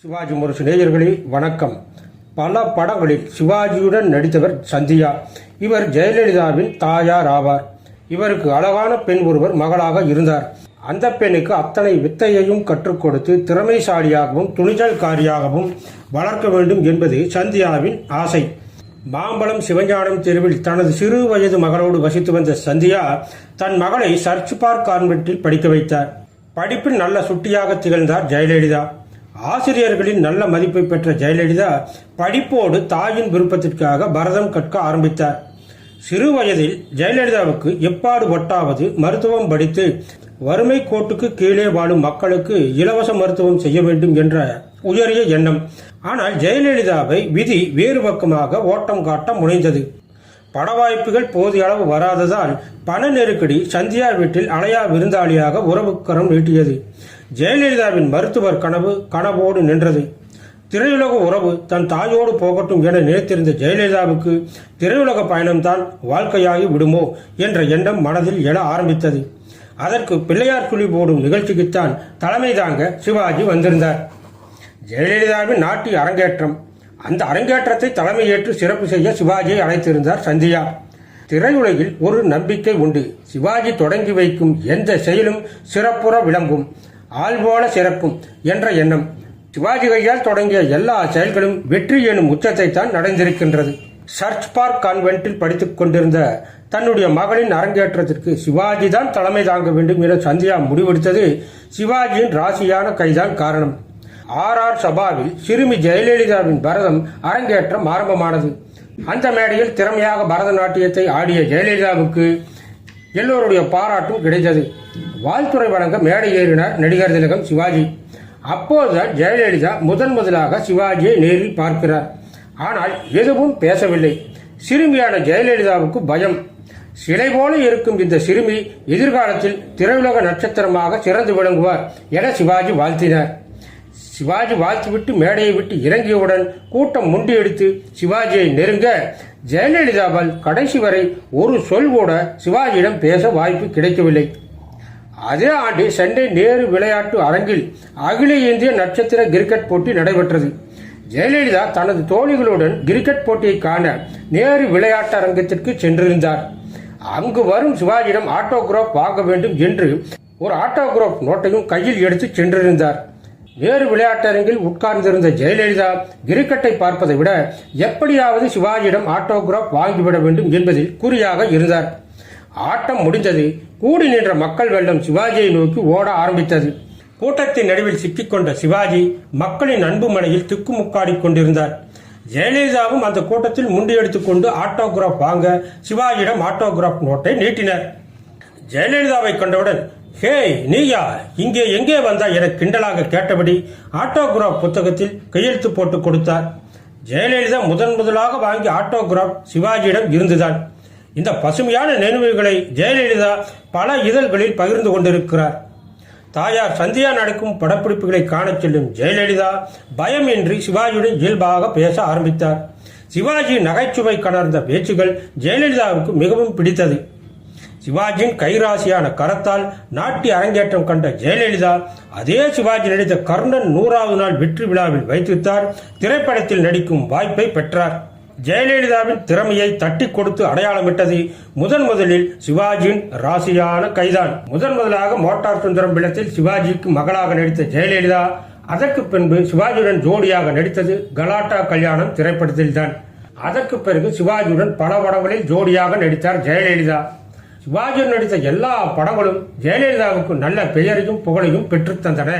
சிவாஜி முரசு நேயர்களே வணக்கம். பல படங்களில் சிவாஜியுடன் நடித்தவர் சந்தியா. இவர் ஜெயலலிதாவின் தாயார் ஆவார். இவருக்கு அழகான பெண் ஒருவர் மகளாக இருந்தார். அந்த பெண்ணுக்கு அத்தனை வித்தையையும் கற்றுக் கொடுத்து திறமைசாலியாகவும் துணிச்சல்காரியாகவும் வளர்க்க வேண்டும் என்பது சந்தியாவின் ஆசை. மாம்பழம் சிவஞானம் தெருவில் தனது சிறு வயது மகளோடு வசித்து வந்த சந்தியா தன் மகளை சர்ச் பார்க் கான்வென்ட்டில் படிக்க வைத்தார். படிப்பில் நல்ல சுட்டியாக திகழ்ந்தார் ஜெயலலிதா. ஆசிரியர்களின் நல்ல மதிப்பை பெற்ற ஜெயலலிதா படிப்போடு தாயின் விருப்பத்திற்காக பரதம் கற்க ஆரம்பித்தார். சிறு வயதில் ஜெயலலிதாவுக்கு எப்பாடு ஒட்டாவது மருத்துவம் படித்து வறுமை கோட்டுக்கு கீழே வாழும் மக்களுக்கு இலவச மருத்துவம் செய்ய வேண்டும் என்ற உயரிய எண்ணம். ஆனால் ஜெயலலிதாவை விதி வேறு பக்கமாக ஓட்டம் காட்ட முனைந்தது. பட வாய்ப்புகள் போதிய அளவு வராததால் பண நெருக்கடி சந்தியா வீட்டில் அலையா விருந்தாளியாக உறவுக்கரம் நீட்டியது. ஜெயலலிதாவின் மருத்துவர் கனவோடு நின்றது. திரையுலக உறவு தன் தாயோடு போகட்டும் என நினைத்திருந்த ஜெயலலிதாவுக்கு திரையுலக பயணம்தான் வாழ்க்கையாகி விடுமோ என்ற எண்ணம் மனதில் எழ ஆரம்பித்தது. அதற்கு பிள்ளையார் குழி போடும் நிகழ்ச்சிக்குத்தான் தலைமை தாங்க சிவாஜி வந்திருந்தார். ஜெயலலிதாவின் நாட்டிய அரங்கேற்றம். அந்த அரங்கேற்றத்தை தலைமையேற்று சிறப்பு செய்ய சிவாஜியை அழைத்திருந்தார் சந்தியா. திரையுலகில் ஒரு நம்பிக்கை உண்டு. சிவாஜி தொடங்கி வைக்கும் எந்த செயலும் சிறப்புற விளங்கும், ஆள் போல சிறக்கும் என்ற எண்ணம். சிவாஜி கையால் தொடங்கிய எல்லா செயல்களும் வெற்றி எனும் உச்சத்தை தான் அடைந்திருக்கின்றது. சர்ச் பார்க் கான்வென்ட்டில் படித்துக் கொண்டிருந்த தன்னுடைய மகளின் அரங்கேற்றத்திற்கு சிவாஜி தான் தலைமை தாங்க வேண்டும் என சந்தியா முடிவெடுத்தது சிவாஜியின் ராசியான கைதான் காரணம். ஆர் சபாவில் சிறுமி ஜெயலலிதாவின் பரதம் அரங்கேற்றம் ஆரம்பமானது. அந்த மேடையில் திறமையாக பரதநாட்டியத்தை ஆடிய ஜெயலலிதாவுக்கு எல்லோருடைய பாராட்டும் கிடைத்தது. வாழ்த்துறை வழங்க மேடை ஏறினார் நடிகர் திலகம் சிவாஜி. அப்போதுதான் ஜெயலலிதா முதலாக சிவாஜியை நேரில் பார்க்கிறார். ஆனால் எதுவும் பேசவில்லை. சிறுமியான ஜெயலலிதாவுக்கு பயம். சிலை போல இருக்கும் இந்த சிறுமி எதிர்காலத்தில் திரையுலக நட்சத்திரமாக சிறந்து விளங்குவார் என சிவாஜி வாழ்த்தினார். சிவாஜி வாழ்த்துவிட்டு மேடையை விட்டு இறங்கியவுடன் கூட்டம் முண்டியடித்து சிவாஜியை நெருங்க ஜெயலலிதாவால் கடைசி வரை ஒரு சொல் கூட சிவாஜியிடம் பேச வாய்ப்பு கிடைக்கவில்லை. அதே ஆண்டு சென்னை நேரு விளையாட்டு அரங்கில் அகில இந்திய நட்சத்திர கிரிக்கெட் போட்டி நடைபெற்றது. ஜெயலலிதா தனது தோழிகளுடன் கிரிக்கெட் போட்டியை காண நேரு விளையாட்டு அரங்கத்திற்கு சென்றிருந்தார். அங்கு வரும் சிவாஜியிடம் ஆட்டோகிராஃப் வாங்க வேண்டும் என்று ஒரு ஆட்டோகிராஃப் நோட்டையும் கையில் எடுத்து சென்றிருந்தார். நேரு விளையாட்டரங்கில் உட்கார்ந்திருந்த ஜெயலலிதா கிரிக்கெட்டை பார்ப்பதை விட எப்படியாவது சிவாஜியிடம் ஆட்டோகிராஃப் வாங்கிவிட வேண்டும் என்பதில் குறியாக இருந்தார். ஆட்டம் முடிந்தது. கூடி நின்ற மக்கள் வெள்ளம் சிவாஜியை நோக்கி ஓட ஆரம்பித்தது. கூட்டத்தின் நடுவில் சிக்கிக்கொண்ட சிவாஜி மக்களின் அன்பு மனையில் திக்குமுக்காடி கொண்டிருந்தார். ஜெயலலிதாவும் அந்த கூட்டத்தில் முண்டியெடுத்துக் கொண்டு ஆட்டோகிராஃப் வாங்க சிவாஜியிடம் ஆட்டோகிராஃப் நோட்டை நீட்டினர். ஜெயலலிதாவை கண்டவுடன், ஹே நீயா, இங்கே எங்கே வந்தா என கிண்டலாக கேட்டபடி ஆட்டோகிராஃப் புத்தகத்தில் கையெழுத்து போட்டு கொடுத்தார். ஜெயலலிதா முதலாக வாங்கி ஆட்டோகிராஃப் சிவாஜியிடம் இருந்துதான். இந்த பசுமையான நினைவுகளை ஜெயலலிதா பல இதழ்களில் பகிர்ந்து கொண்டிருக்கிறார். தாயார் சந்தியா நடக்கும் படப்பிடிப்புகளை காணச் செல்லும் ஜெயலலிதா பயமின்றி சிவாஜியுடன் இயல்பாக பேச ஆரம்பித்தார். சிவாஜியின் நகைச்சுவை கலர்ந்த பேச்சுகள் ஜெயலலிதாவுக்கு மிகவும் பிடித்தது. சிவாஜியின் கைராசியான கரத்தால் நாட்டிய அரங்கேற்றம் கண்ட ஜெயலலிதா அதே சிவாஜி நடித்த கர்ணன் 100வது நாள் வெற்றி விழாவில் வைத்துத்தான் திரைப்படத்தில் நடிக்கும் வாய்ப்பை பெற்றார். ஜெயலலிதாவின் திறமையை தட்டி கொடுத்து அடையாளமிட்டது முதலில் சிவாஜியின் ராசியான கைதான். முதலாக மோட்டார் சுந்தரம் படத்தில் சிவாஜிக்கு மகளாக நடித்த ஜெயலலிதா அதற்கு பின்பு சிவாஜியுடன் ஜோடியாக நடித்தது கலாட்டா கல்யாணம் திரைப்படத்தில்தான். அதற்கு பிறகு சிவாஜியுடன் பல படங்களில் ஜோடியாக நடித்தார் ஜெயலலிதா. சிவாஜி நடித்த எல்லா படங்களும் ஜெயலலிதாவுக்கு நல்ல பெயரையும் புகழையும் பெற்றுத்தந்தன.